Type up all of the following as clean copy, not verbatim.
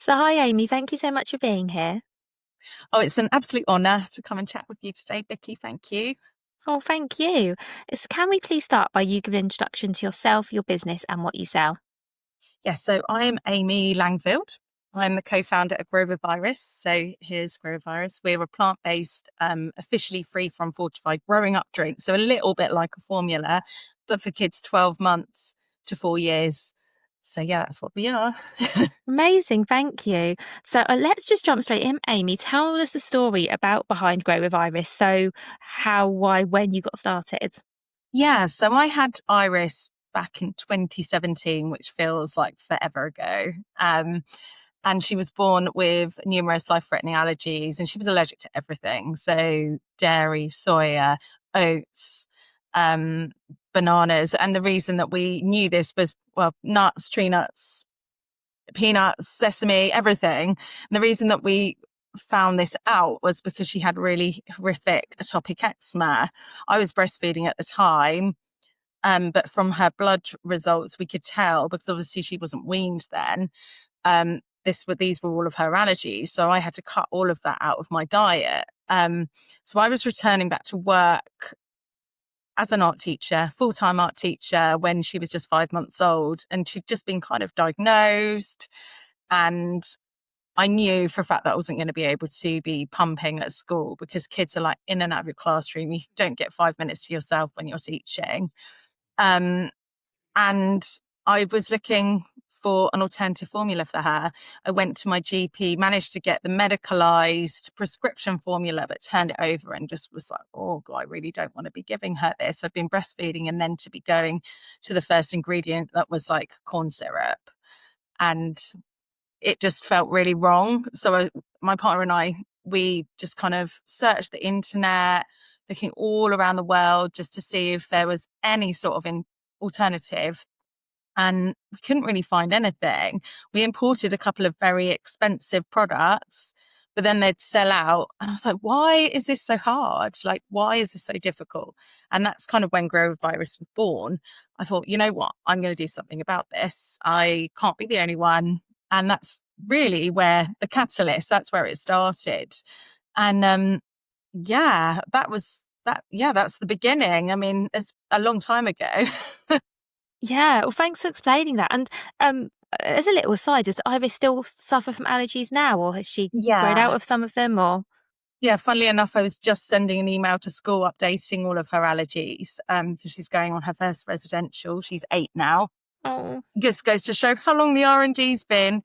So, hi, Amy. Thank you so much for being here. Oh, it's an absolute honour to come and chat with you today, Vicki. Thank you. Oh, thank you. Can we please start by you giving an introduction to yourself, your business, and what you sell? Yes, so I'm Amy Langfield. I'm the co-founder of Grow with Virus. So here's Grow with Virus. We're a plant-based, officially free from fortified growing up drink. So a little bit like a formula, but for kids 12 months to 4 years. So yeah, that's what we are. Amazing. Thank you. So, let's just jump straight in. Amy, tell us the story about behind Grow with Iris. So, how, why, when you got started. Yeah, so I had Iris back in 2017, which feels like forever ago. And she was born with numerous life-threatening allergies, and she was allergic to everything. So dairy, soya, oats, um, bananas. And the reason that we knew this was, well, nuts, tree nuts, peanuts, sesame, everything. And the reason that we found this out was because she had really horrific atopic eczema. I was breastfeeding at the time. But from her blood results, we could tell, because obviously she wasn't weaned then, these were all of her allergies. So I had to cut all of that out of my diet. So I was returning back to work as an art teacher, full-time art teacher, when she was just 5 months old, and she'd just been kind of diagnosed. And I knew for a fact that I wasn't going to be able to be pumping at school, because kids are like in and out of your classroom. You don't get 5 minutes to yourself when you're teaching. Um, and I was looking for an alternative formula for her. I went to my GP, managed to get the medicalized prescription formula, but turned it over and just was like, oh God, I really don't want to be giving her this. I've been breastfeeding, and then to be going to the first ingredient that was like corn syrup. And it just felt really wrong. So my partner and I, we just kind of searched the internet, looking all around the world just to see if there was any sort of alternative, and we couldn't really find anything. We imported a couple of very expensive products, but then they'd sell out. And I was like, why is this so hard? Like, why is this so difficult? And that's kind of when Grow Virus was born. I thought, you know what? I'm going to do something about this. I can't be the only one. And that's really where the catalyst, that's where it started. And yeah, that was that. Yeah, that's the beginning. I mean, it's a long time ago. Yeah. Well, thanks for explaining that. And as a little aside, does Iris still suffer from allergies now, or has she grown out Yeah. of some of them? Or Yeah, funnily enough, I was just sending an email to school updating all of her allergies, because she's going on her first residential. She's 8 now. oh, Just goes to show how long the R&D's been.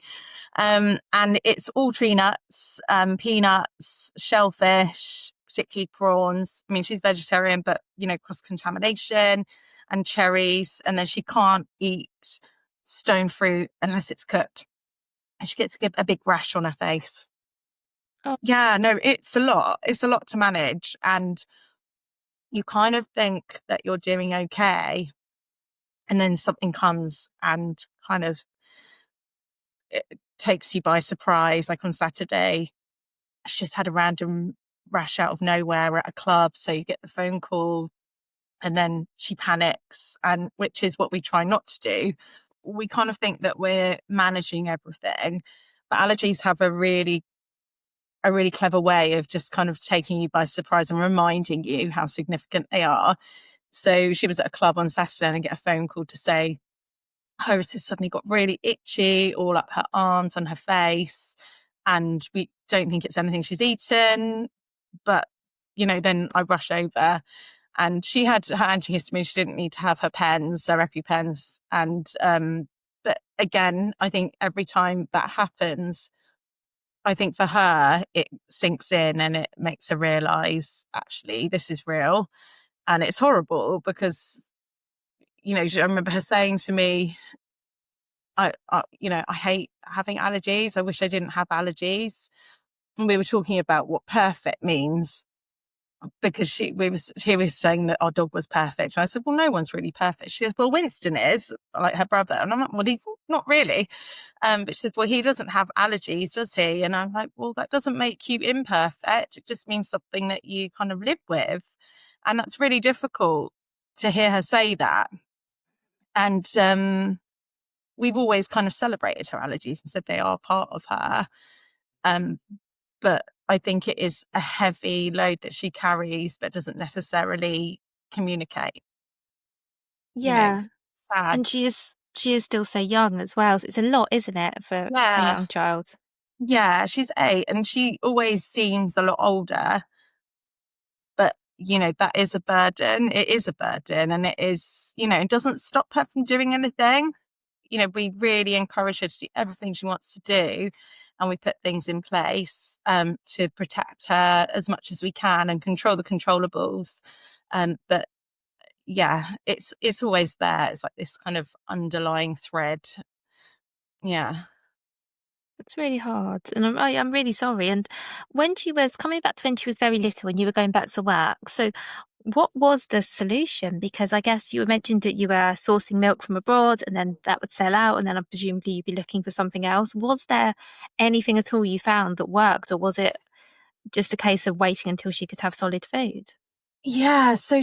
And it's all tree nuts, peanuts, shellfish, particularly prawns. I mean, she's vegetarian, but, cross-contamination, and cherries. And then she can't eat stone fruit unless it's cooked. And she gets a big rash on her face. oh, Yeah, no, it's a lot. It's a lot to manage. And you kind of think that you're doing okay. And then something comes and kind of it takes you by surprise. Like on Saturday, she just had a random rash out of nowhere at a club. So you get the phone call, and then she panics, and which is what we try not to do. We kind of think that we're managing everything, but allergies have a really clever way of just kind of taking you by surprise and reminding you how significant they are. So she was at a club on Saturday and get a phone call to say her iris has suddenly got really itchy all up her arms, on her face, and we don't think it's anything she's eaten. But, then I rush over, and she had her antihistamine. She didn't need to have her pens, her EpiPens. And, but again, I think every time that happens, I think for her, it sinks in and it makes her realize, actually, this is real. And it's horrible because, I remember her saying to me, I hate having allergies. I wish I didn't have allergies. And we were talking about what perfect means, because she was saying that our dog was perfect. And I said, well, no one's really perfect. She says, well, Winston is, like her brother. And I'm like, well, he's not really. But she says, well, he doesn't have allergies, does he? And I'm like, well, that doesn't make you imperfect. It just means something that you kind of live with. And that's really difficult to hear her say that. And we've always kind of celebrated her allergies and said they are part of her. Um, but I think it is a heavy load that she carries, but doesn't necessarily communicate. You know, Yeah. And sad. she is still so young as well. So it's a lot, isn't it, for a Yeah, young child? yeah. She's 8, and she always seems a lot older. But that is a burden. It is a burden, and it is, it doesn't stop her from doing anything. We really encourage her to do everything she wants to do, and we put things in place to protect her as much as we can and control the controllables. But yeah, it's always there. It's like this kind of underlying thread. Yeah. It's really hard, and I'm really sorry. And when she was coming back to when she was very little, and you were going back to work, so what was the solution? Because I guess you mentioned that you were sourcing milk from abroad, and then that would sell out, and then presumably you'd be looking for something else. Was there anything at all you found that worked, or was it just a case of waiting until she could have solid food? Yeah, so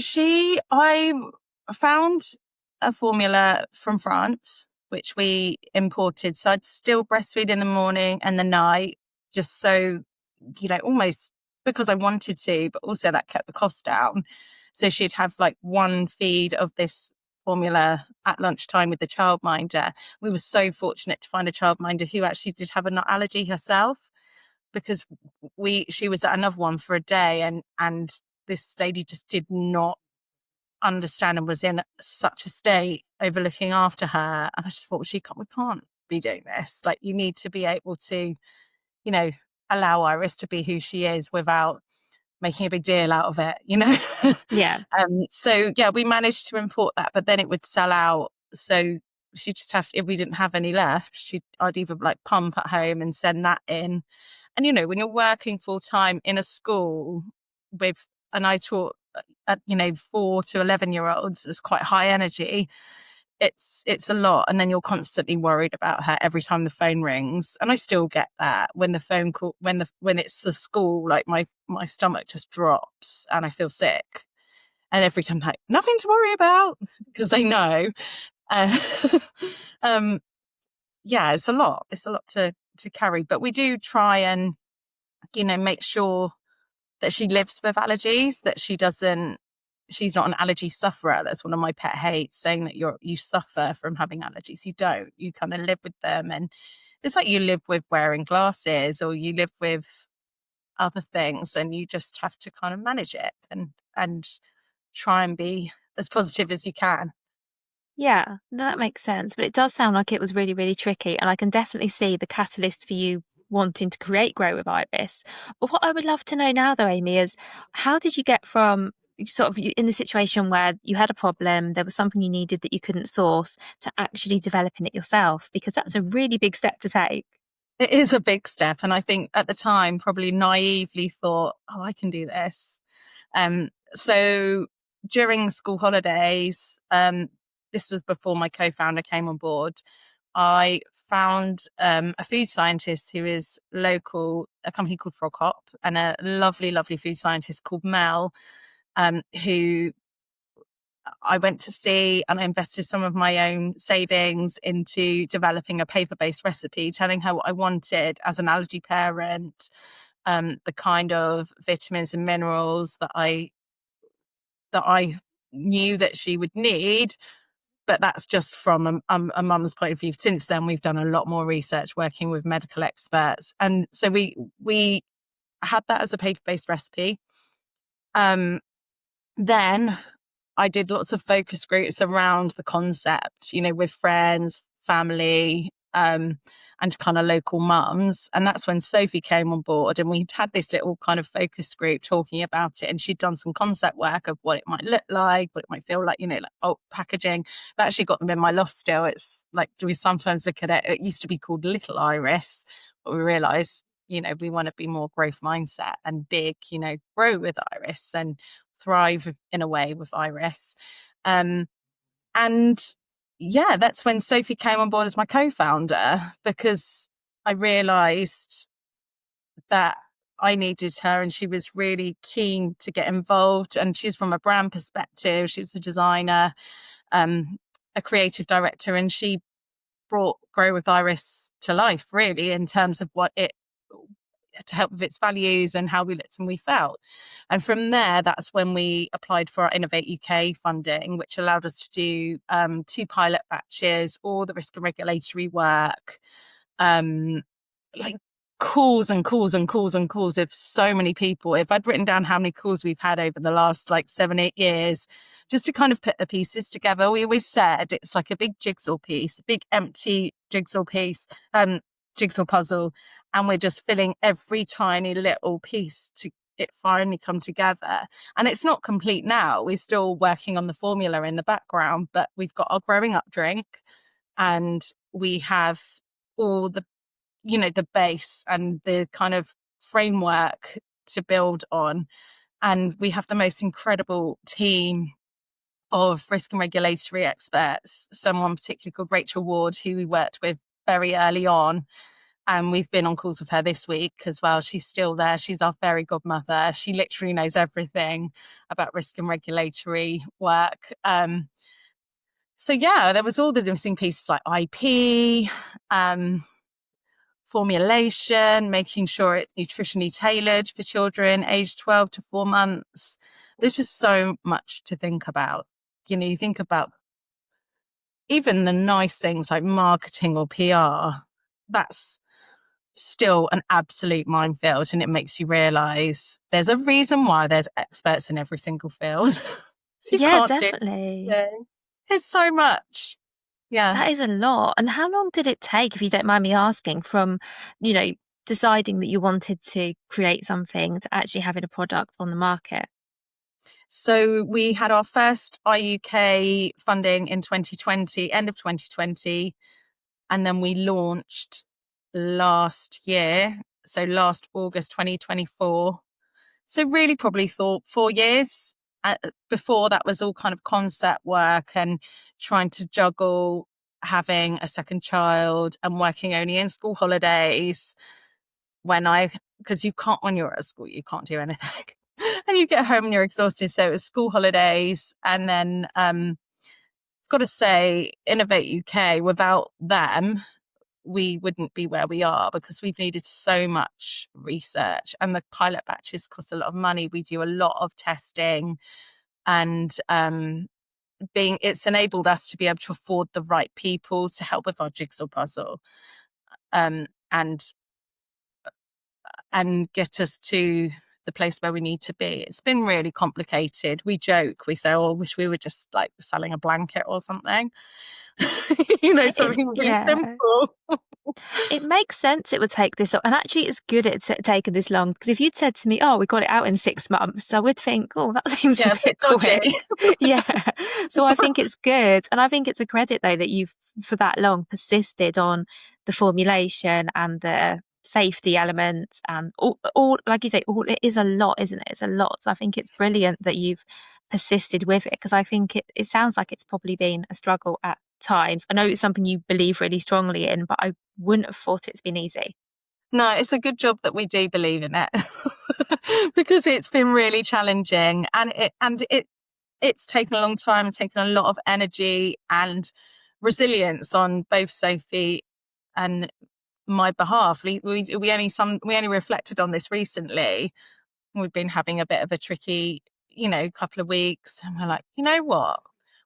I found a formula from France, which we imported. So I'd still breastfeed in the morning and the night, just so, almost because I wanted to, but also that kept the cost down. So she'd have like one feed of this formula at lunchtime with the childminder. We were so fortunate to find a childminder who actually did have a nut allergy herself, because she was at another one for a day, and this lady just did not understand and was in such a state over looking after her. And I just thought, we can't be doing this. Like, you need to be able to, you know, allow Iris to be who she is without making a big deal out of it. Yeah. So yeah, we managed to import that, but then it would sell out. So she just if we didn't have any left, I'd either like pump at home and send that in. And when you're working full time in a school and I taught 4 to 11-year-olds, is quite high energy. It's a lot, and then you're constantly worried about her every time the phone rings. And I still get that when the phone call when it's the school, like my stomach just drops and I feel sick. And every time, like, nothing to worry about, because they know. Uh, um, yeah, it's a lot. It's a lot to carry, but we do try and make sure that she lives with allergies, that she's not an allergy sufferer. That's one of my pet hates, saying that you suffer from having allergies. You don't. You kind of live with them, and it's like you live with wearing glasses, or you live with other things, and you just have to kind of manage it and try and be as positive as you can. Yeah, no, that makes sense. But it does sound like it was really, really tricky. And I can definitely see the catalyst for you wanting to create Grow with Iris. But what I would love to know now, though, Amy, is how did you get from sort of in the situation where you had a problem, there was something you needed that you couldn't source, to actually developing it yourself? Because that's a really big step to take. It is a big step, and I think at the time probably naively thought, oh, I can do this. So during school holidays, this was before my co-founder came on board, I found a food scientist who is local, a company called Frog Hop, and a lovely, lovely food scientist called Mel, who I went to see, and I invested some of my own savings into developing a paper-based recipe, telling her what I wanted as an allergy parent, the kind of vitamins and minerals that I knew that she would need. But that's just from a mum's point of view. Since then, we've done a lot more research working with medical experts, and so we had that as a paper-based recipe. Then I did lots of focus groups around the concept, with friends, family, and kind of local mums. And that's when Sophie came on board, and we'd had this little kind of focus group talking about it. And she'd done some concept work of what it might look like, what it might feel like, like packaging. I've actually got them in my loft still. It's like, do we sometimes look at it? It used to be called Little Iris, but we realised, we want to be more growth mindset and big, grow with Iris and thrive in a way with Iris. And yeah, that's when Sophie came on board as my co-founder, because I realized that I needed her, and she was really keen to get involved. And she's from a brand perspective. She was a designer, a creative director, and she brought Grow with Iris to life, really, in terms of what it to help with its values and how we looked and we felt. And from there, that's when we applied for our Innovate UK funding, which allowed us to do 2 pilot batches, all the risk and regulatory work, like calls and calls and calls and calls with so many people. If I'd written down how many calls we've had over the last like 7-8 years, just to kind of put the pieces together, we always said it's like a big jigsaw piece, a big empty jigsaw piece, jigsaw puzzle, and we're just filling every tiny little piece to it finally come together. And it's not complete now. We're still working on the formula in the background, but we've got our growing up drink, and we have all the the base and the kind of framework to build on. And we have the most incredible team of risk and regulatory experts, someone particularly called Rachel Ward, who we worked with very early on. And we've been on calls with her this week as well. She's still there. She's our fairy godmother. She literally knows everything about risk and regulatory work. So yeah, there was all the missing pieces like IP, formulation, making sure it's nutritionally tailored for children aged 12 to 4 months. There's just so much to think about. You think about even the nice things like marketing or PR, that's still an absolute minefield, and it makes you realize there's a reason why there's experts in every single field. So you Yeah, can't do definitely. anything. There's so much. Yeah. That is a lot. And how long did it take, if you don't mind me asking, from, you know, deciding that you wanted to create something to actually having a product on the market? So we had our first IUK funding in 2020, end of 2020, and then we launched last year, so last August 2024. So really probably thought 4 years. Before that was all kind of concept work and trying to juggle having a second child and working only in school holidays because you can't, when you're at school, you can't do anything. And you get home and you're exhausted. So it was school holidays. And then got to say, Innovate UK, without them, we wouldn't be where we are, because we've needed so much research, and the pilot batches cost a lot of money. We do a lot of testing, and it's enabled us to be able to afford the right people to help with our jigsaw puzzle, and get us to the place where we need to be. It's been really complicated. We joke, we say, oh, I wish we were just like selling a blanket or something. Something really Yeah. simple. It makes sense it would take this long. And actually, it's good it's taken this long. Because if you'd said to me, oh, we got it out in 6 months, I would think, oh, that seems a Yeah, a bit bit dodgy. quick. Yeah. So I think it's good. And I think it's a credit, though, that you've, for that long, persisted on the formulation and the safety elements and all, like you say, all it is a lot, isn't it? It's a lot. So I think it's brilliant that you've persisted with it, because I think it sounds like it's probably been a struggle at times. I know it's something you believe really strongly in, but I wouldn't have thought it's been easy. No, it's a good job that we do believe in it, because it's been really challenging, and it's taken a long time. It's taken a lot of energy and resilience on both Sophie and my behalf. We only reflected on this recently. We've been having a bit of a tricky, couple of weeks, and we're like, you know what?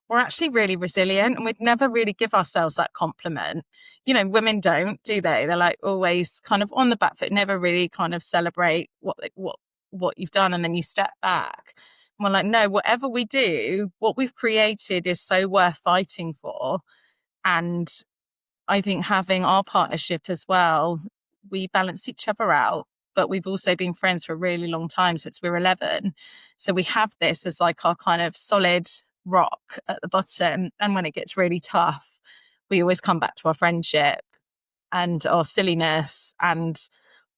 We're actually really resilient, and we'd never really give ourselves that compliment. Women don't, do they? They're like always kind of on the back foot, never really kind of celebrate what you've done, and then you step back. And we're like, no, whatever we do, what we've created is so worth fighting for. And I think having our partnership as well, we balance each other out, but we've also been friends for a really long time, since we were 11. So we have this as like our kind of solid rock at the bottom. And when it gets really tough, we always come back to our friendship and our silliness and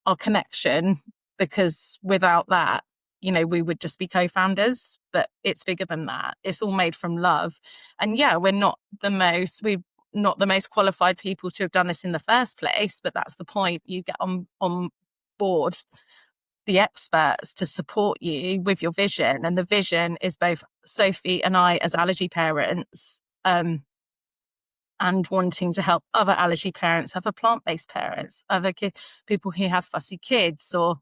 our connection, because without that, we would just be co-founders. But it's bigger than that. It's all made from love. And yeah, we're not the most qualified people to have done this in the first place, but that's the point. You get on board the experts to support you with your vision, and the vision is both Sophie and I as allergy parents, and wanting to help other allergy parents, other plant-based parents, other people who have fussy kids, or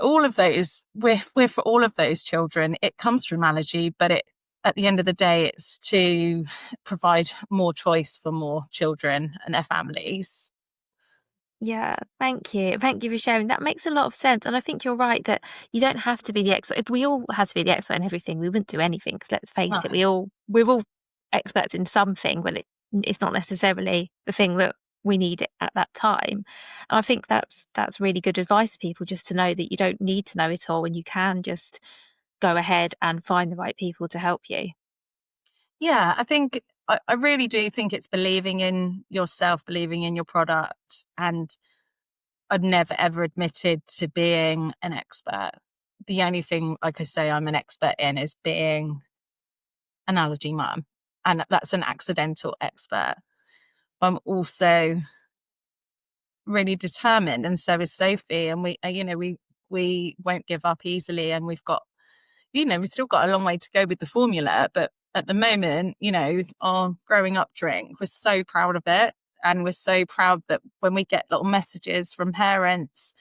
all of those. We're for all of those children. It comes from allergy, but at the end of the day, it's to provide more choice for more children and their families. Yeah, thank you. Thank you for sharing. That makes a lot of sense. And I think you're right that you don't have to be the expert. If we all had to be the expert in everything, we wouldn't do anything. Because let's face it, we're all experts in something, but it's not necessarily the thing that we need at that time. And I think that's really good advice for people, just to know that you don't need to know it all, and you can just go ahead and find the right people to help you. Yeah, I think I really do think it's believing in yourself, believing in your product. And I'd never ever admitted to being an expert. The only thing, like I say, I'm an expert in is being an allergy mum. And that's an accidental expert. I'm also really determined, and so is Sophie. And we won't give up easily. And we've still got a long way to go with the formula, but at the moment, our growing up drink, we're so proud of it. And we're so proud that when we get little messages from parents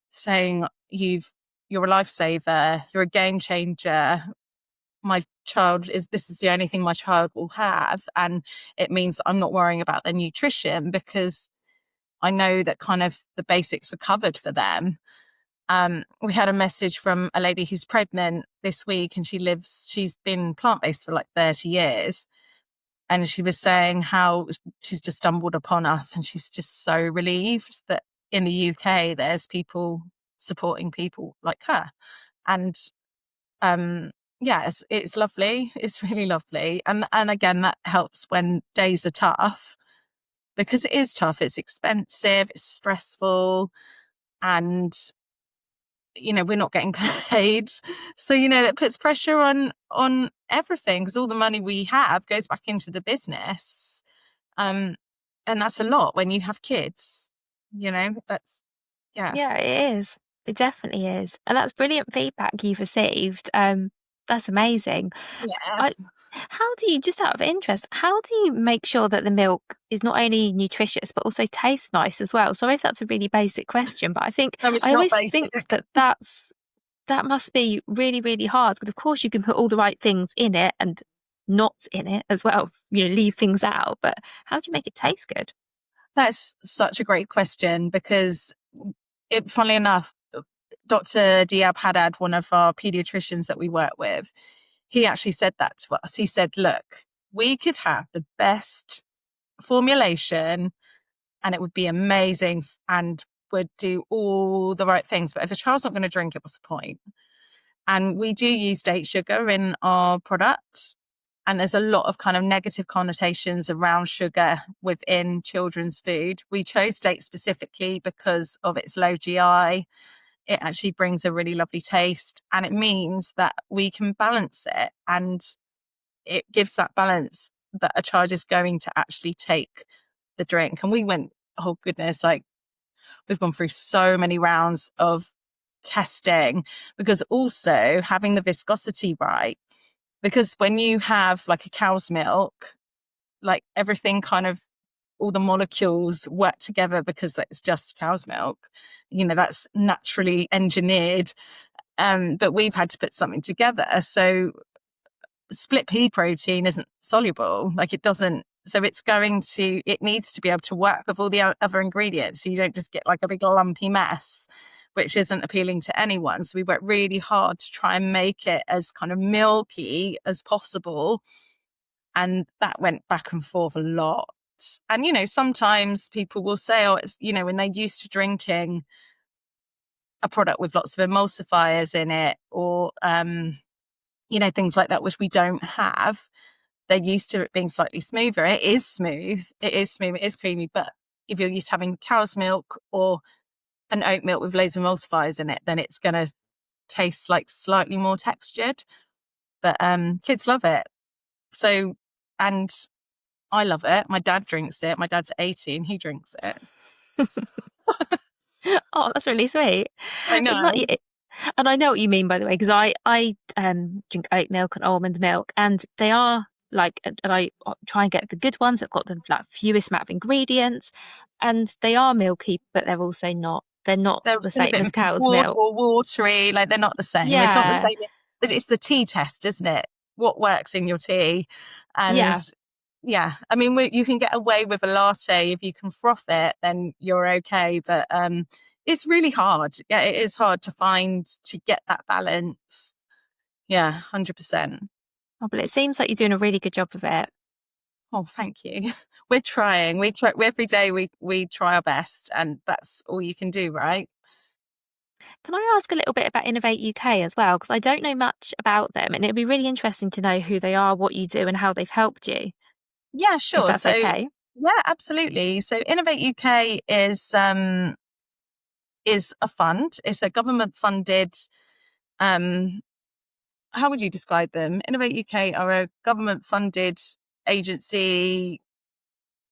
saying, you're a lifesaver, you're a game changer. This is the only thing my child will have. And it means that I'm not worrying about their nutrition, because I know that kind of the basics are covered for them. We had a message from a lady who's pregnant this week, and she's been plant-based for like 30 years. And she was saying how she's just stumbled upon us, and she's just so relieved that in the UK there's people supporting people like her. And yeah, it's lovely. It's really lovely. And again, that helps when days are tough, because it is tough. It's expensive, it's stressful, and we're not getting paid. So, that puts pressure on everything, because all the money we have goes back into the business. And that's a lot when you have kids, that's, yeah. Yeah, it is. It definitely is. And that's brilliant feedback you've received. That's amazing. Yeah. I, how do you, just out of interest, how do you make sure that the milk is not only nutritious but also tastes nice as well? Sorry if that's a really basic question, but No, it's I not always basic. think that must be really, really hard, because of course you can put all the right things in it and not in it as well, leave things out. But how do you make it taste good? That's such a great question, because funnily enough, Dr. Diab Haddad, one of our pediatricians that we work with, he actually said that to us. He said, look, we could have the best formulation and it would be amazing and would do all the right things, but if a child's not going to drink it, what's the point? And we do use date sugar in our product. And there's a lot of kind of negative connotations around sugar within children's food. We chose date specifically because of its low GI. It actually brings a really lovely taste, and it means that we can balance it, and it gives that balance that a child is going to actually take the drink. And we went, oh goodness, like we've gone through so many rounds of testing, because also having the viscosity right, because when you have like a cow's milk, like everything kind of, all the molecules work together because it's just cow's milk. That's naturally engineered. But we've had to put something together. So split pea protein isn't soluble. Like it doesn't. So it needs to be able to work with all the other ingredients. So you don't just get like a big lumpy mess, which isn't appealing to anyone. So we worked really hard to try and make it as kind of milky as possible. And that went back and forth a lot. And, sometimes people will say, oh, it's, when they're used to drinking a product with lots of emulsifiers in it, or, things like that, which we don't have, they're used to it being slightly smoother. It is smooth. It is smooth. It is creamy. But if you're used to having cow's milk or an oat milk with loads of emulsifiers in it, then it's going to taste like slightly more textured. But kids love it. So, and I love it. My dad drinks it. My dad's 18. He drinks it. Oh, that's really sweet. I know. And I know what you mean, by the way, because I drink oat milk and almond milk, and they are and I try and get the good ones that got the like fewest amount of ingredients, and they are milky, but they're also not. They're not They're the still a same bit as cow's wood milk. or watery, like they're not the same. It's not the Yeah, same. It's the tea test, isn't it? What works in your tea? And yeah. yeah, I mean, you can get away with a latte if you can froth it, then you're okay. But it's really hard. Yeah, it is hard to get that balance. Yeah, 100%. Oh, but it seems like you're doing a really good job of it. Oh, thank you. We're trying. We try every day. We try our best, and that's all you can do, right? Can I ask a little bit about Innovate UK as well? Because I don't know much about them, and it'd be really interesting to know who they are, what you do, and how they've helped you, Yeah, if sure. that's So okay. yeah, absolutely. So Innovate UK is a fund. It's a government funded. Um, how would you describe them? Innovate UK are a government funded agency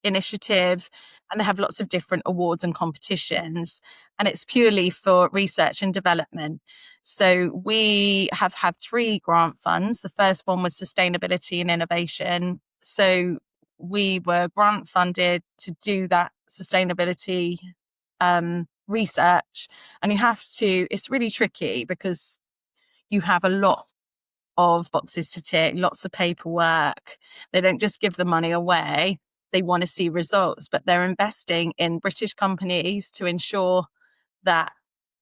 initiative, and they have lots of different awards and competitions, and it's purely for research and development. So we have had 3 grant funds. The first one was sustainability and innovation, so we were grant funded to do that sustainability research. And it's really tricky because you have a lot of boxes to tick, lots of paperwork. They don't just give the money away. They want to see results, but they're investing in British companies to ensure that,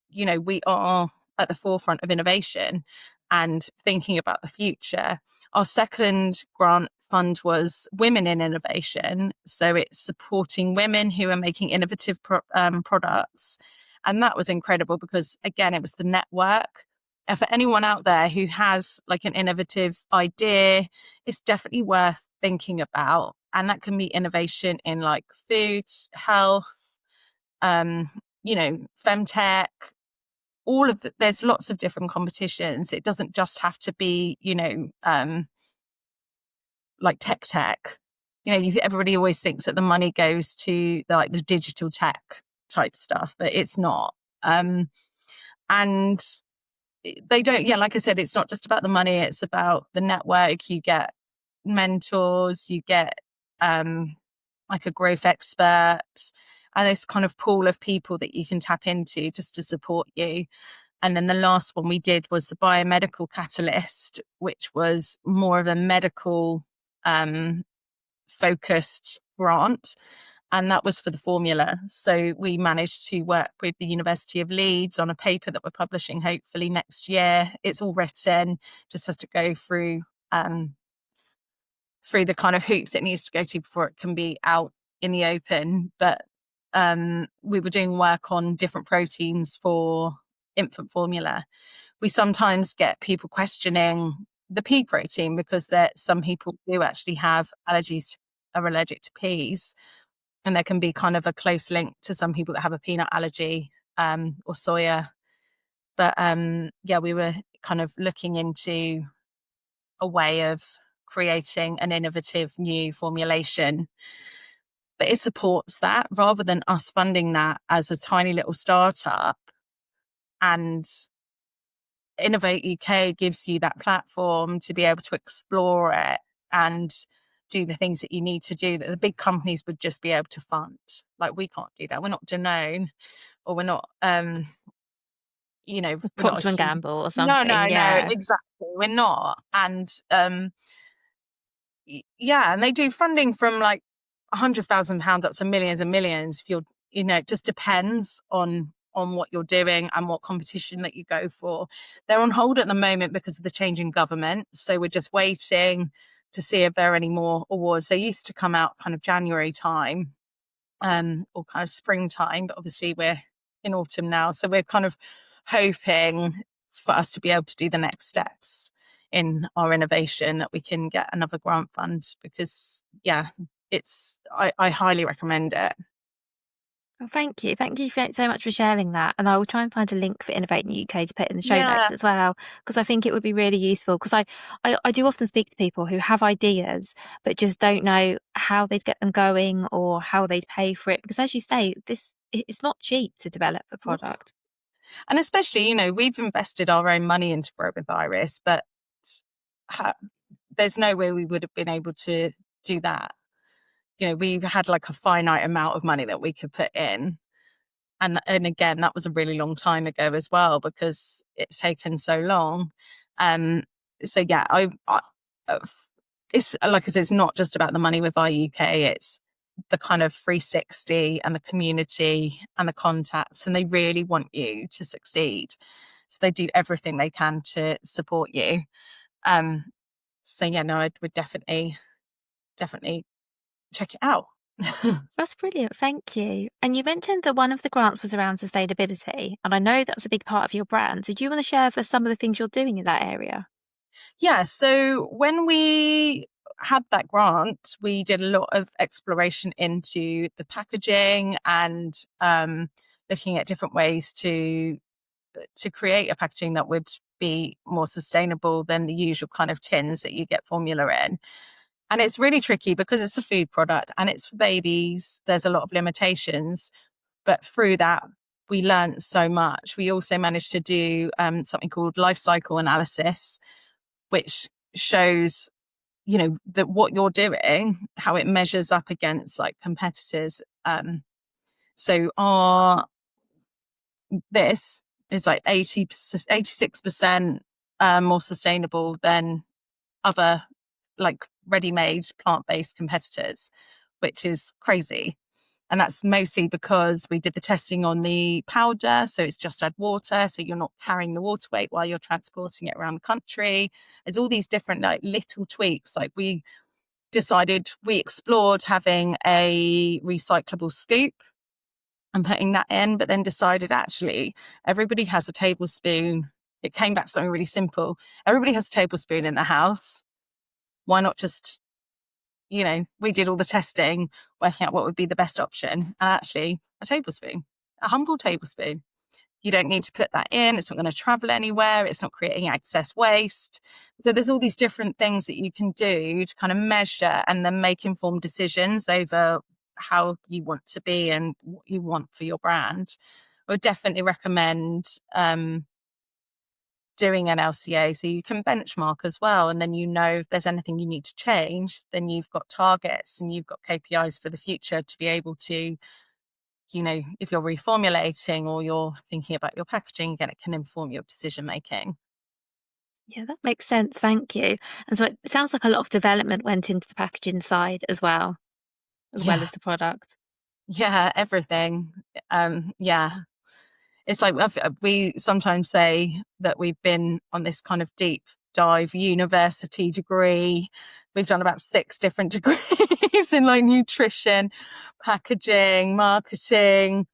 we are at the forefront of innovation and thinking about the future. Our second grant fund was Women in Innovation. So it's supporting women who are making innovative products. And that was incredible because, again, it was the network. And for anyone out there who has like an innovative idea, it's definitely worth thinking about. And that can be innovation in like food, health, um, femtech, there's lots of different competitions. It doesn't just have to be, like tech. Everybody always thinks that the money goes to the digital tech type stuff, but it's not. And they don't, yeah, like I said, it's not just about the money, it's about the network. You get mentors, you get like a growth expert, and this kind of pool of people that you can tap into just to support you. And then the last one we did was the biomedical catalyst, which was more of a medical focused grant. And that was for the formula. So we managed to work with the University of Leeds on a paper that we're publishing hopefully next year. It's all written, just has to go through the kind of hoops it needs to go to before it can be out in the open. But we were doing work on different proteins for infant formula. We sometimes get people questioning the pea protein because some people do actually have allergies, are allergic to peas. And there can be kind of a close link to some people that have a peanut allergy or soya. But yeah, we were kind of looking into a way of creating an innovative new formulation. But it supports that rather than us funding that as a tiny little startup. And Innovate UK gives you that platform to be able to explore it and do the things that you need to do that the big companies would just be able to fund. Like we can't do that. We're not Danone, or we're not we're not a Procter and huge. Gamble or No, something. no, no, Yeah. exactly. We're not. And yeah, and they do funding from like £100,000 up to millions and millions. If you're, it just depends on what you're doing and what competition that you go for. They're on hold at the moment because of the change in government, so we're just waiting to see if there are any more awards. They used to come out kind of January time, or kind of springtime, but obviously we're in autumn now, so we're kind of hoping for us to be able to do the next steps in our innovation, that we can get another grant fund, because yeah, I highly recommend it. Well, thank you. Thank you so much for sharing that. And I will try and find a link for Innovate UK to put in the show Yeah, notes as well, because I think it would be really useful. Because I do often speak to people who have ideas, but just don't know how they'd get them going or how they'd pay for it. Because as you say, it's not cheap to develop a product. and especially, we've invested our own money into Grow with Iris, but there's no way we would have been able to do that. We had like a finite amount of money that we could put in. And again, that was a really long time ago as well, because it's taken so long. So yeah, it's like I said, it's not just about the money with our UK. It's the kind of 360 and the community and the contacts, and they really want you to succeed. So they do everything they can to support you. So yeah, no, I would definitely check it out. That's brilliant. Thank you. And you mentioned that one of the grants was around sustainability, and I know that's a big part of your brand. Did you want to share for some of the things you're doing in that area? Yeah, so when we had that grant, we did a lot of exploration into the packaging and looking at different ways to create a packaging that would be more sustainable than the usual kind of tins that you get formula in. And it's really tricky because it's a food product and it's for babies. There's a lot of limitations, but through that, we learned so much. We also managed to do something called lifecycle analysis, which shows that what you're doing, how it measures up against like competitors. So our this is like 86% more sustainable than other like ready-made plant-based competitors, which is crazy. And that's mostly because we did the testing on the powder. So it's just add water. So you're not carrying the water weight while you're transporting it around the country. There's all these different like little tweaks. Like we explored having a recyclable scoop and putting that in, but then decided actually everybody has a tablespoon. It came back to something really simple. Everybody has a tablespoon in the house. Why not just, we did all the testing, working out what would be the best option. And actually, a tablespoon, a humble tablespoon. You don't need to put that in. It's not going to travel anywhere. It's not creating excess waste. So there's all these different things that you can do to kind of measure and then make informed decisions over how you want to be and what you want for your brand. I would definitely recommend doing an LCA so you can benchmark as well. And then, if there's anything you need to change, then you've got targets and you've got KPIs for the future to be able to, if you're reformulating or you're thinking about your packaging, again, it can inform your decision making. Yeah, that makes sense. Thank you. And so it sounds like a lot of development went into the packaging side as well Yeah. as the product. Yeah, everything. Yeah. It's like we sometimes say that we've been on this kind of deep dive university degree. We've done about 6 different degrees in like nutrition, packaging, marketing,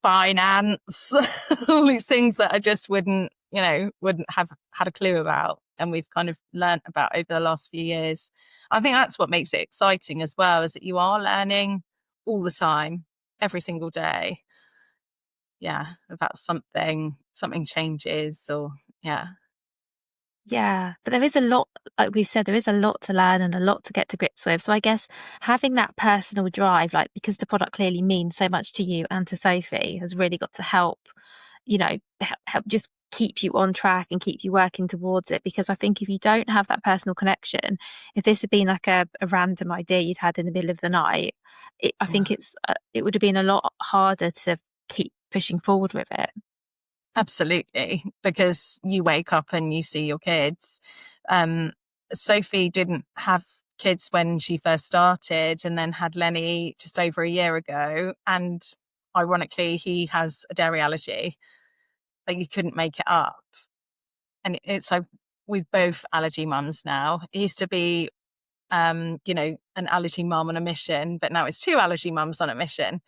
finance, all these things that I just wouldn't have had a clue about. And we've kind of learnt about over the last few years. I think that's what makes it exciting as well, is that you are learning all the time, every single day. Yeah, about something changes, or yeah. Yeah, but there is a lot, like we've said, there is a lot to learn and a lot to get to grips with. So I guess having that personal drive, like because the product clearly means so much to you and to Sophie, has really got to help, help just keep you on track and keep you working towards it. Because I think if you don't have that personal connection, if this had been like a random idea you'd had in the middle of the night, I think it would have been a lot harder to keep pushing forward with it. Absolutely, because you wake up and you see your kids. Sophie didn't have kids when she first started, and then had Lenny just over a year ago. And ironically, he has a dairy allergy. Like, you couldn't make it up. And it's like we've both allergy mums now. It used to be, an allergy mum on a mission, but now it's 2 allergy mums on a mission.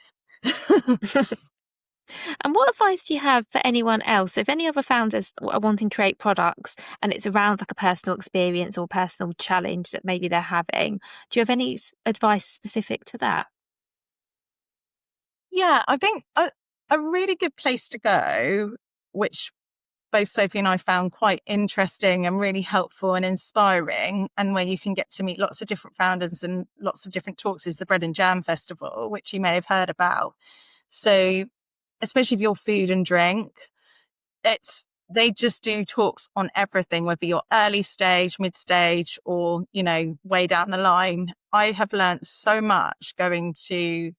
And what advice do you have for anyone else? So if any other founders are wanting to create products and it's around like a personal experience or personal challenge that maybe they're having, do you have any advice specific to that? Yeah, I think a really good place to go, which both Sophie and I found quite interesting and really helpful and inspiring, and where you can get to meet lots of different founders and lots of different talks, is the Bread and Jam Festival, which you may have heard about. So, especially if you're food and drink, it's they just do talks on everything, whether you're early stage, mid stage, or, you know, way down the line. I have learned so much going to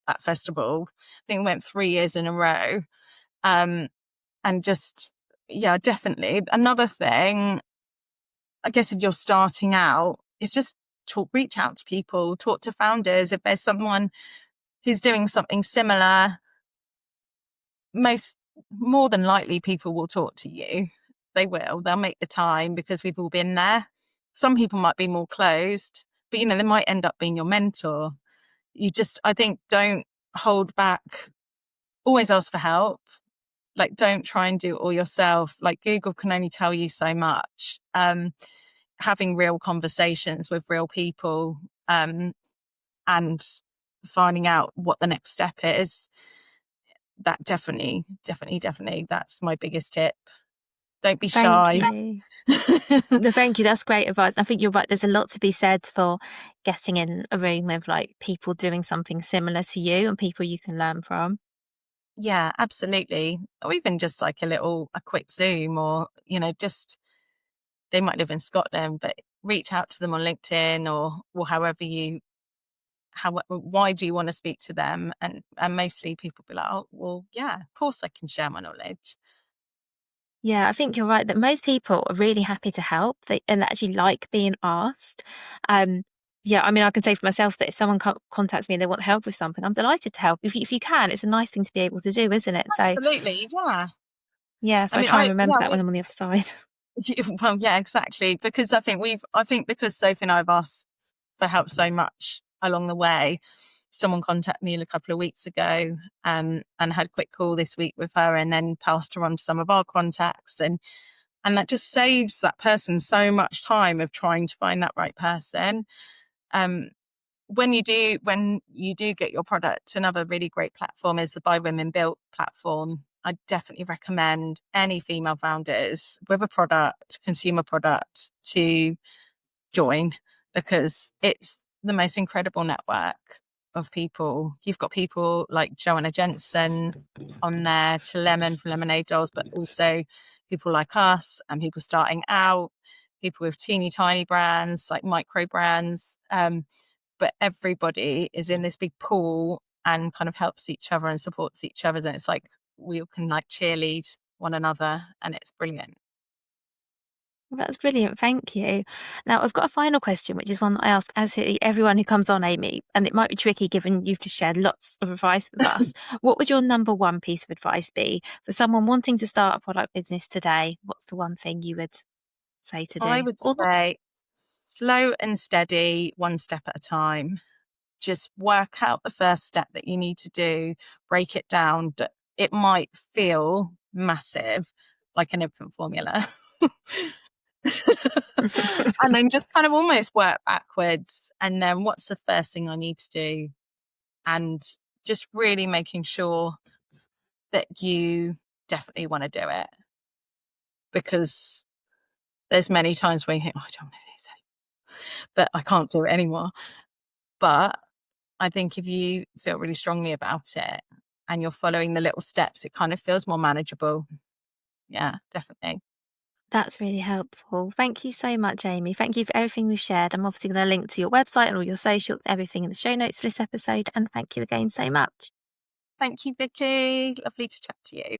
that festival. I think we went 3 years in a row. Um, and just, yeah, definitely. Another thing, I guess, if you're starting out, is just reach out to people, talk to founders. If there's someone who's doing something similar, more than likely people will talk to you. They'll make the time because we've all been there. Some people might be more closed, but, you know, they might end up being your mentor. I think, don't hold back. Always ask for help. Like, don't try and do it all yourself. Like, Google can only tell you so much. Having real conversations with real people, and finding out what the next step is, that definitely, that's my biggest tip. Don't be Thank shy. you. No, thank you. That's great advice. I think you're right. There's a lot to be said for getting in a room with like people doing something similar to you and people you can learn from. Yeah, absolutely. Or even just like a quick Zoom, or, you know, just, they might live in Scotland, but reach out to them on LinkedIn, or however why do you want to speak to them? And mostly people be like, oh, well, yeah, of course I can share my knowledge. Yeah, I think you're right that most people are really happy to help and actually like being asked. Um, yeah, I mean, I can say for myself that if someone contacts me and they want help with something, I'm delighted to help. If you can, it's a nice thing to be able to do, isn't it? So, Absolutely, yeah. yeah, I so I mean, try and remember that when I'm on the other side. well, yeah, exactly. Because I think because Sophie and I have asked for help so much along the way. Someone contacted me a couple of weeks ago, and had a quick call this week with her, and then passed her on to some of our contacts, and that just saves that person so much time of trying to find that right person. Um, when you do get your product, another really great platform is the By Women Built platform. I definitely recommend any female founders with a product, consumer product, to join, because it's the most incredible network of people. You've got people like Joanna Jensen on there, to Lemon from Lemonade Dolls, but also people like us and people starting out, people with teeny tiny brands, like micro brands. But everybody is in this big pool and kind of helps each other and supports each other. And it's like we all can like cheerlead one another, and it's brilliant. Well, that's brilliant. Thank you. Now, I've got a final question, which is one that I ask absolutely everyone who comes on, Amy, and it might be tricky given you've just shared lots of advice with us. What would your number one piece of advice be for someone wanting to start a product business today? What's the one thing you would say to I do would or not to say slow and steady, one step at a time. Just work out the first step that you need to do, break it down. It might feel massive, like an infant formula. do? And then just kind of almost work backwards. And then what's the first thing I need to do? And just really making sure that you definitely want to do it. Because there's many times where you think, oh, I don't want to do it, but I can't do it anymore. But I think if you feel really strongly about it and you're following the little steps, it kind of feels more manageable. Yeah, definitely. That's really helpful. Thank you so much, Amy. Thank you for everything we've shared. I'm obviously going to link to your website and all your socials, everything in the show notes for this episode. And thank you again so much. Thank you, Vicki. Lovely to chat to you.